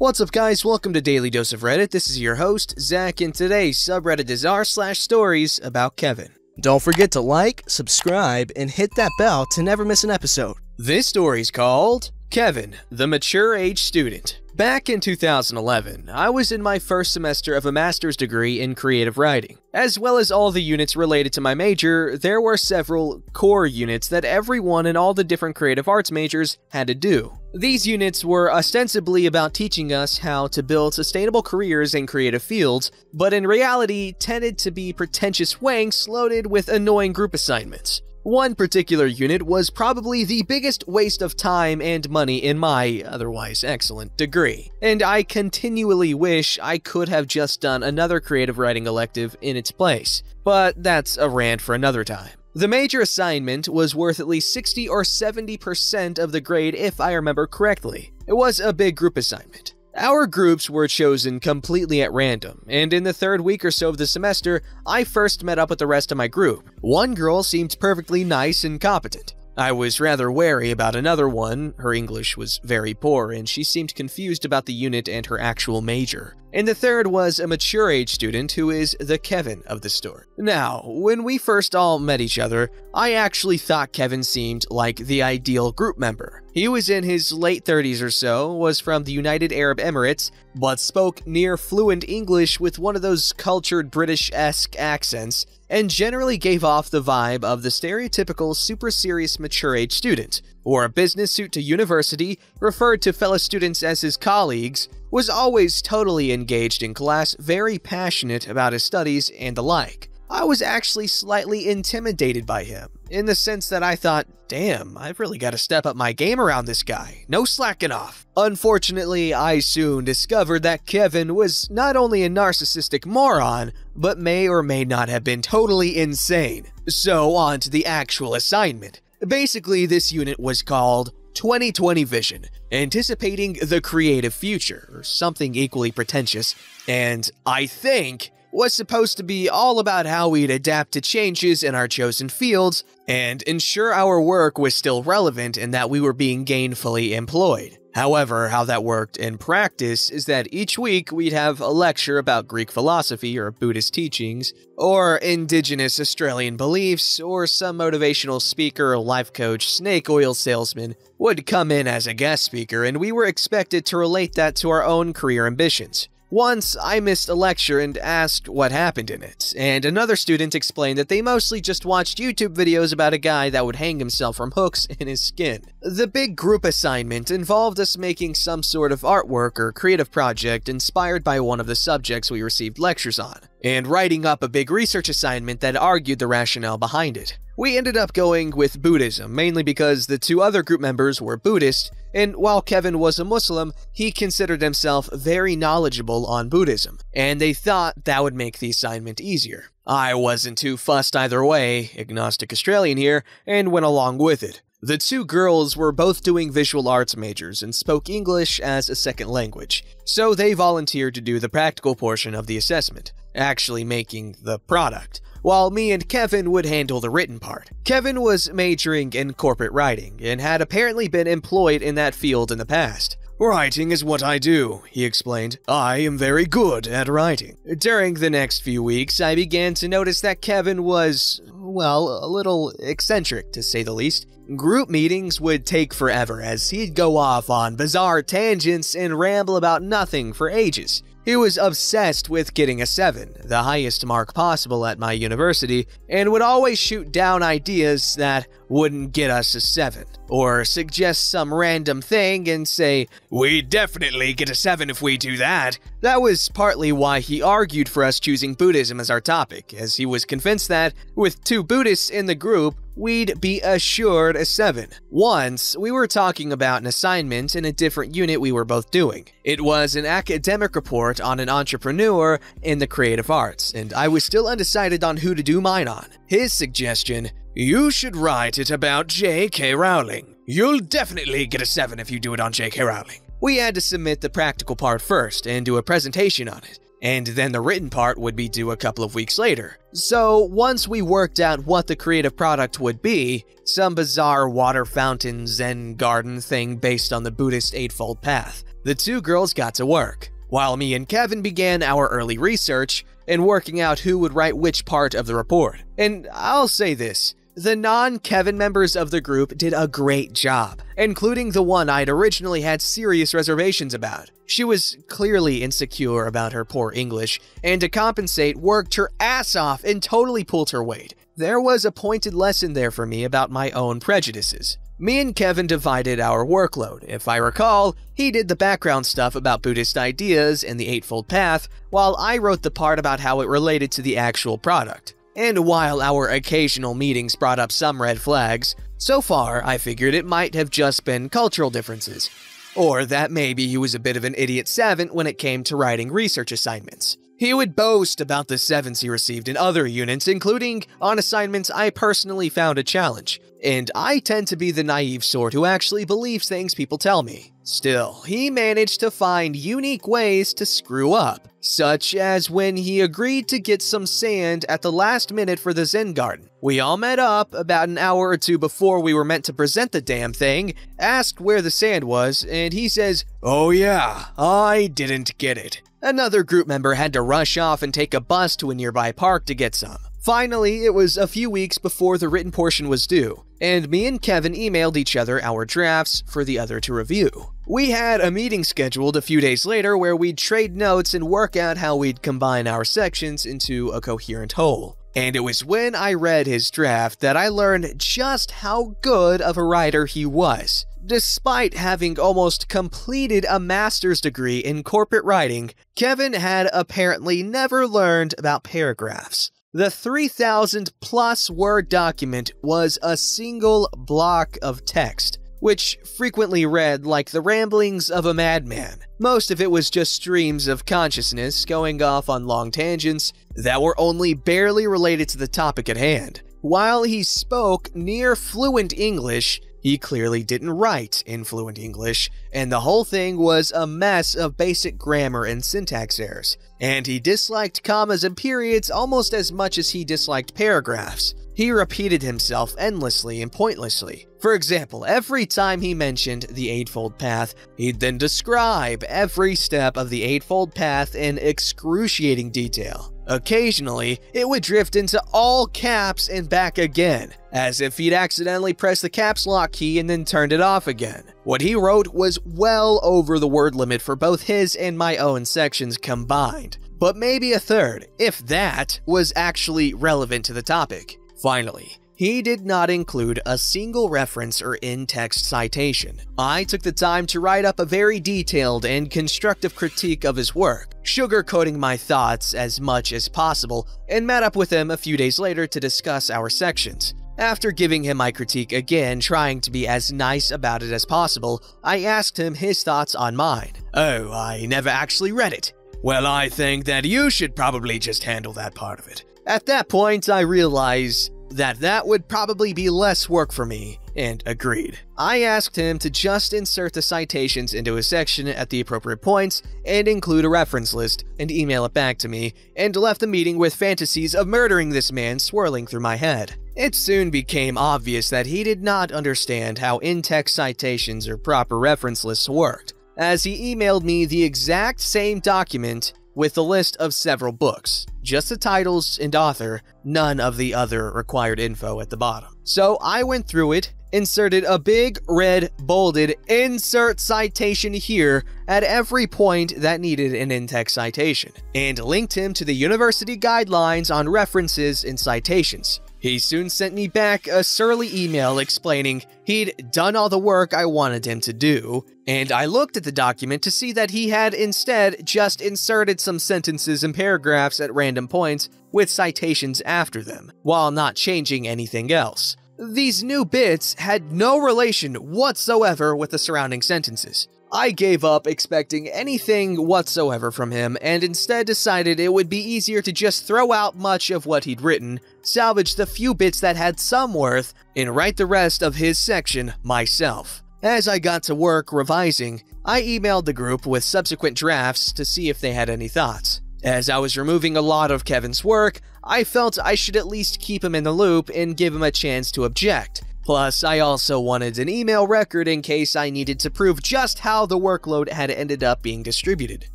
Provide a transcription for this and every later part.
What's up guys, welcome to Daily Dose of Reddit. This is your host, Zach, and today's subreddit is r/StoriesAboutKevin. Don't forget to like, subscribe, and hit that bell to never miss an episode. This story's called Kevin, the Mature Age Student. Back in 2011, I was in my first semester of a master's degree in creative writing. As well as all the units related to my major, there were several core units that everyone in all the different creative arts majors had to do. These units were ostensibly about teaching us how to build sustainable careers in creative fields, but in reality tended to be pretentious wanks loaded with annoying group assignments. One particular unit was probably the biggest waste of time and money in my otherwise excellent degree, and I continually wish I could have just done another creative writing elective in its place, but that's a rant for another time. The major assignment was worth at least 60 or 70% of the grade if I remember correctly. It was a big group assignment. Our groups were chosen completely at random, and in the third week or so of the semester, I first met up with the rest of my group. One girl seemed perfectly nice and competent. I was rather wary about another one. Her English was very poor, and she seemed confused about the unit and her actual major. And the third was a mature age student who is the Kevin of the story. Now, when we first all met each other, I actually thought Kevin seemed like the ideal group member. He was in his late 30s or so, was from the United Arab Emirates, but spoke near fluent English with one of those cultured British-esque accents, and generally gave off the vibe of the stereotypical super serious mature age student. Wore a business suit to university, referred to fellow students as his colleagues, was always totally engaged in class, very passionate about his studies, and the like. I was actually slightly intimidated by him, in the sense that I thought, damn, I've really got to step up my game around this guy, no slacking off. Unfortunately, I soon discovered that Kevin was not only a narcissistic moron, but may or may not have been totally insane. So on to the actual assignment. Basically, this unit was called 2020 Vision, anticipating the creative future, or something equally pretentious, and I think was supposed to be all about how we'd adapt to changes in our chosen fields and ensure our work was still relevant and that we were being gainfully employed. However, how that worked in practice is that each week we'd have a lecture about Greek philosophy or Buddhist teachings, or indigenous Australian beliefs, or some motivational speaker or life coach, snake oil salesman would come in as a guest speaker, and we were expected to relate that to our own career ambitions. Once, I missed a lecture and asked what happened in it, and another student explained that they mostly just watched YouTube videos about a guy that would hang himself from hooks in his skin. The big group assignment involved us making some sort of artwork or creative project inspired by one of the subjects we received lectures on, and writing up a big research assignment that argued the rationale behind it. We ended up going with Buddhism, mainly because the two other group members were Buddhist, and while Kevin was a Muslim, he considered himself very knowledgeable on Buddhism, and they thought that would make the assignment easier. I wasn't too fussed either way, agnostic Australian here, and went along with it. The two girls were both doing visual arts majors and spoke English as a second language, so they volunteered to do the practical portion of the assessment, actually making the product, while me and Kevin would handle the written part. Kevin was majoring in corporate writing and had apparently been employed in that field in the past. "Writing is what I do," he explained. "I am very good at writing." During the next few weeks, I began to notice that Kevin was, well, a little eccentric to say the least. Group meetings would take forever as he'd go off on bizarre tangents and ramble about nothing for ages. He was obsessed with getting a 7, the highest mark possible at my university, and would always shoot down ideas that wouldn't get us a 7, or suggest some random thing and say, "We definitely get a 7 if we do that." That was partly why he argued for us choosing Buddhism as our topic, as he was convinced that, with two Buddhists in the group, we'd be assured a 7. Once, we were talking about an assignment in a different unit we were both doing. It was an academic report on an entrepreneur in the creative arts, and I was still undecided on who to do mine on. His suggestion, "You should write it about J.K. Rowling. You'll definitely get a 7 if you do it on J.K. Rowling." We had to submit the practical part first and do a presentation on it, and then the written part would be due a couple of weeks later. So once we worked out what the creative product would be, some bizarre water fountain Zen garden thing based on the Buddhist Eightfold Path, The two girls got to work, while me and Kevin began our early research and working out who would write which part of the report. And I'll say this, the non-Kevin members of the group did a great job, including the one I'd originally had serious reservations about. She was clearly insecure about her poor English, and to compensate, worked her ass off and totally pulled her weight. There was a pointed lesson there for me about my own prejudices. Me and Kevin divided our workload. If I recall, he did the background stuff about Buddhist ideas and the Eightfold Path, while I wrote the part about how it related to the actual product. And while our occasional meetings brought up some red flags, so far I figured it might have just been cultural differences. Or that maybe he was a bit of an idiot savant when it came to writing research assignments. He would boast about the 7s he received in other units, including on assignments I personally found a challenge. And I tend to be the naive sort who actually believes things people tell me. Still, he managed to find unique ways to screw up, such as when he agreed to get some sand at the last minute for the Zen garden. We all met up about an hour or two before we were meant to present the damn thing, asked where the sand was, and he says, "Oh yeah, I didn't get it." Another group member had to rush off and take a bus to a nearby park to get some. Finally, it was a few weeks before the written portion was due, and me and Kevin emailed each other our drafts for the other to review. We had a meeting scheduled a few days later where we'd trade notes and work out how we'd combine our sections into a coherent whole. And it was when I read his draft that I learned just how good of a writer he was. Despite having almost completed a master's degree in corporate writing, Kevin had apparently never learned about paragraphs. The 3,000-plus word document was a single block of text, which frequently read like the ramblings of a madman. Most of it was just streams of consciousness going off on long tangents that were only barely related to the topic at hand. While he spoke near fluent English, he clearly didn't write in fluent English, and the whole thing was a mess of basic grammar and syntax errors. And he disliked commas and periods almost as much as he disliked paragraphs. He repeated himself endlessly and pointlessly. For example, every time he mentioned the Eightfold Path, he'd then describe every step of the Eightfold Path in excruciating detail. Occasionally, it would drift into all caps and back again, as if he'd accidentally pressed the caps lock key and then turned it off again. What he wrote was well over the word limit for both his and my own sections combined, but maybe a third, if that, was actually relevant to the topic. Finally, he did not include a single reference or in-text citation. I took the time to write up a very detailed and constructive critique of his work, sugarcoating my thoughts as much as possible, and met up with him a few days later to discuss our sections. After giving him my critique again, trying to be as nice about it as possible, I asked him his thoughts on mine. "Oh, I never actually read it." "Well, I think that you should probably just handle that part of it." At that point, I realized that would probably be less work for me, and agreed. I asked him to just insert the citations into his section at the appropriate points and include a reference list and email it back to me, and left the meeting with fantasies of murdering this man swirling through my head. It soon became obvious that he did not understand how in-text citations or proper reference lists worked, as he emailed me the exact same document with a list of several books, just the titles and author, none of the other required info at the bottom. So I went through it, inserted a big red bolded insert citation here at every point that needed an in-text citation, and linked him to the university guidelines on references and citations. He soon sent me back a surly email explaining he'd done all the work I wanted him to do, and I looked at the document to see that he had instead just inserted some sentences and paragraphs at random points with citations after them, while not changing anything else. These new bits had no relation whatsoever with the surrounding sentences. I gave up expecting anything whatsoever from him, and instead decided it would be easier to just throw out much of what he'd written, salvage the few bits that had some worth, and write the rest of his section myself. As I got to work revising, I emailed the group with subsequent drafts to see if they had any thoughts. As I was removing a lot of Kevin's work, I felt I should at least keep him in the loop and give him a chance to object. Plus, I also wanted an email record in case I needed to prove just how the workload had ended up being distributed.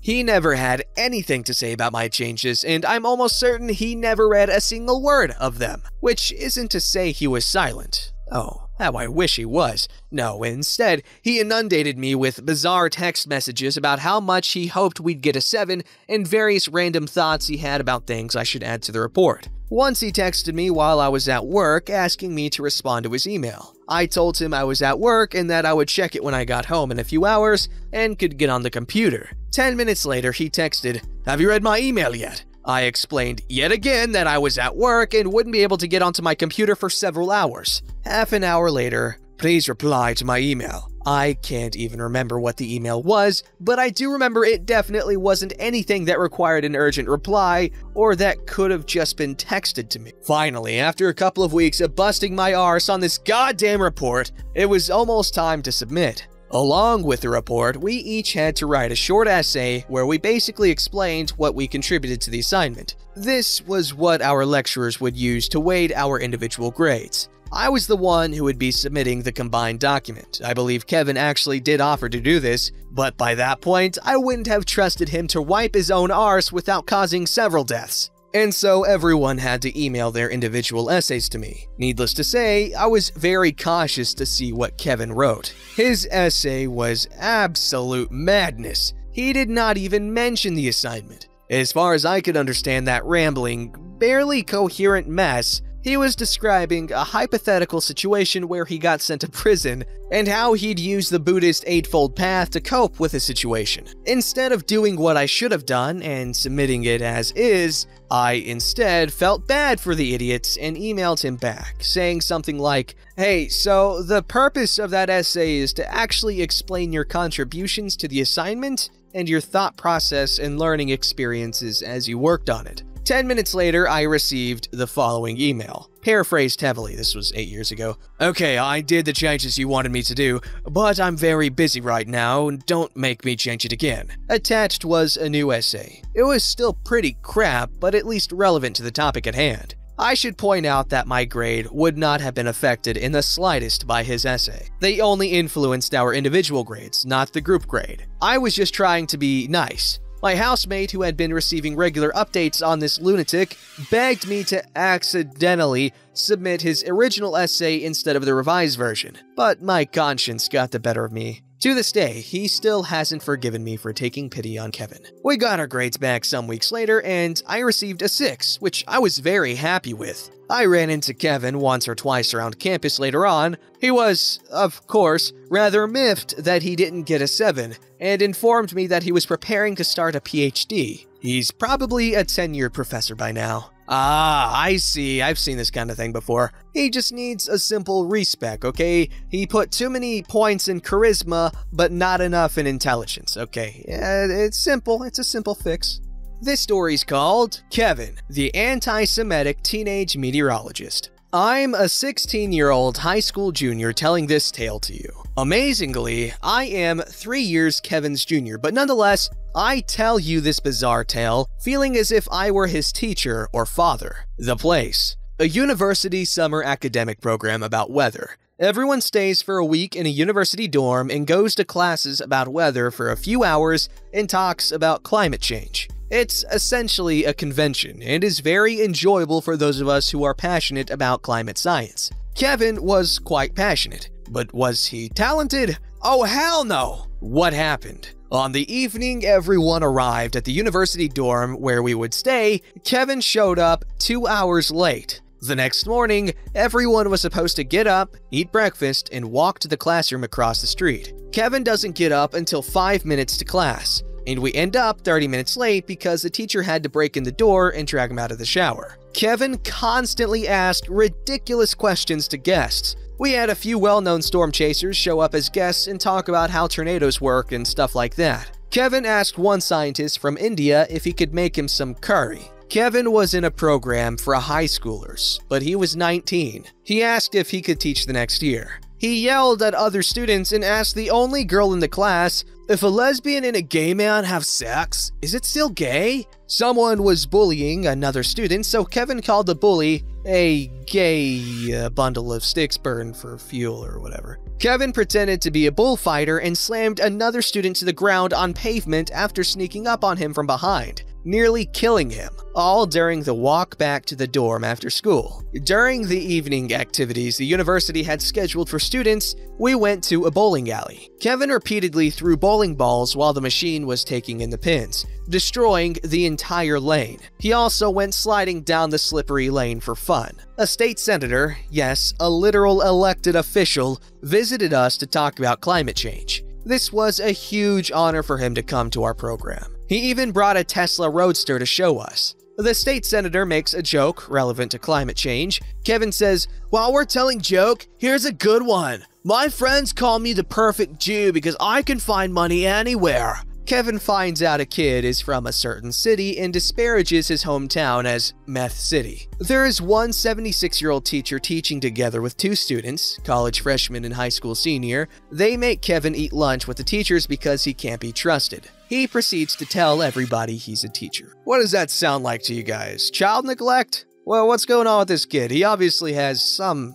He never had anything to say about my changes, and I'm almost certain he never read a single word of them. Which isn't to say he was silent. Oh, how I wish he was. No, instead, he inundated me with bizarre text messages about how much he hoped we'd get a 7 and various random thoughts he had about things I should add to the report. Once he texted me while I was at work asking me to respond to his email. I told him I was at work and that I would check it when I got home in a few hours and could get on the computer. 10 minutes later, he texted, "Have you read my email yet?" I explained yet again that I was at work and wouldn't be able to get onto my computer for several hours. Half an hour later, "Please reply to my email." I can't even remember what the email was, but I do remember it definitely wasn't anything that required an urgent reply or that could have just been texted to me. Finally, after a couple of weeks of busting my arse on this goddamn report, it was almost time to submit. Along with the report, we each had to write a short essay where we basically explained what we contributed to the assignment. This was what our lecturers would use to weight our individual grades. I was the one who would be submitting the combined document. I believe Kevin actually did offer to do this, but by that point, I wouldn't have trusted him to wipe his own arse without causing several deaths. And so everyone had to email their individual essays to me. Needless to say, I was very cautious to see what Kevin wrote. His essay was absolute madness. He did not even mention the assignment. As far as I could understand that rambling, barely coherent mess, he was describing a hypothetical situation where he got sent to prison and how he'd use the Buddhist Eightfold Path to cope with the situation. Instead of doing what I should have done and submitting it as is, I instead felt bad for the idiots and emailed him back, saying something like, "Hey, so the purpose of that essay is to actually explain your contributions to the assignment and your thought process and learning experiences as you worked on it." 10 minutes later, I received the following email. Paraphrased heavily, this was 8 years ago. "Okay, I did the changes you wanted me to do, but I'm very busy right now, don't make me change it again." Attached was a new essay. It was still pretty crap, but at least relevant to the topic at hand. I should point out that my grade would not have been affected in the slightest by his essay. They only influenced our individual grades, not the group grade. I was just trying to be nice. My housemate, who had been receiving regular updates on this lunatic, begged me to accidentally submit his original essay instead of the revised version, but my conscience got the better of me. To this day, he still hasn't forgiven me for taking pity on Kevin. We got our grades back some weeks later, and I received a 6, which I was very happy with. I ran into Kevin once or twice around campus later on. He was, of course, rather miffed that he didn't get a 7, and informed me that he was preparing to start a PhD. He's probably a tenured professor by now. Ah, I see. I've seen this kind of thing before. He just needs a simple respec, okay? He put too many points in charisma, but not enough in intelligence, okay? Yeah, it's simple. It's a simple fix. This story's called Kevin, the Anti-Semitic Teenage Meteorologist. I'm a 16-year-old high school junior telling this tale to you. Amazingly, I am 3 years Kevin's junior, but nonetheless, I tell you this bizarre tale, feeling as if I were his teacher or father. The place: a university summer academic program about weather. Everyone stays for a week in a university dorm and goes to classes about weather for a few hours and talks about climate change. It's essentially a convention and is very enjoyable for those of us who are passionate about climate science. Kevin was quite passionate, but was he talented? Oh hell no! What happened? On the evening everyone arrived at the university dorm where we would stay, Kevin showed up 2 hours late. The next morning, everyone was supposed to get up, eat breakfast, and walk to the classroom across the street. Kevin doesn't get up until 5 minutes to class, and we end up 30 minutes late because the teacher had to break in the door and drag him out of the shower. Kevin constantly asked ridiculous questions to guests. We had a few well-known storm chasers show up as guests and talk about how tornadoes work and stuff like that. Kevin asked one scientist from India if he could make him some curry. Kevin was in a program for high schoolers, but he was 19. He asked if he could teach the next year. He yelled at other students and asked the only girl in the class If a lesbian and a gay man have sex, is it still gay? Someone was bullying another student, so Kevin called the bully a gay bundle of sticks burned for fuel or whatever. Kevin pretended to be a bullfighter and slammed another student to the ground on pavement after sneaking up on him from behind, nearly killing him, all during the walk back to the dorm after school. During the evening activities the university had scheduled for students, we went to a bowling alley. Kevin repeatedly threw bowling balls while the machine was taking in the pins, destroying the entire lane. He also went sliding down the slippery lane for fun. A state senator, yes, a literal elected official, visited us to talk about climate change. This was a huge honor for him to come to our program. He even brought a Tesla Roadster to show us. The state senator makes a joke relevant to climate change. Kevin says, "While we're telling joke, here's a good one. My friends call me the perfect Jew because I can find money anywhere." Kevin finds out a kid is from a certain city and disparages his hometown as Meth City. There is one 76-year-old teacher teaching together with two students, college freshman and high school senior. They make Kevin eat lunch with the teachers because he can't be trusted. He proceeds to tell everybody he's a teacher. What does that sound like to you guys? Child neglect? Well, what's going on with this kid? He obviously has some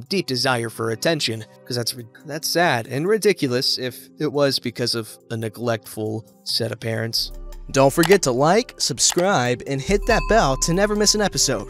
deep desire for attention, because that's sad and ridiculous if it was because of a neglectful set of parents. Don't forget to like, subscribe, and hit that bell to never miss an episode.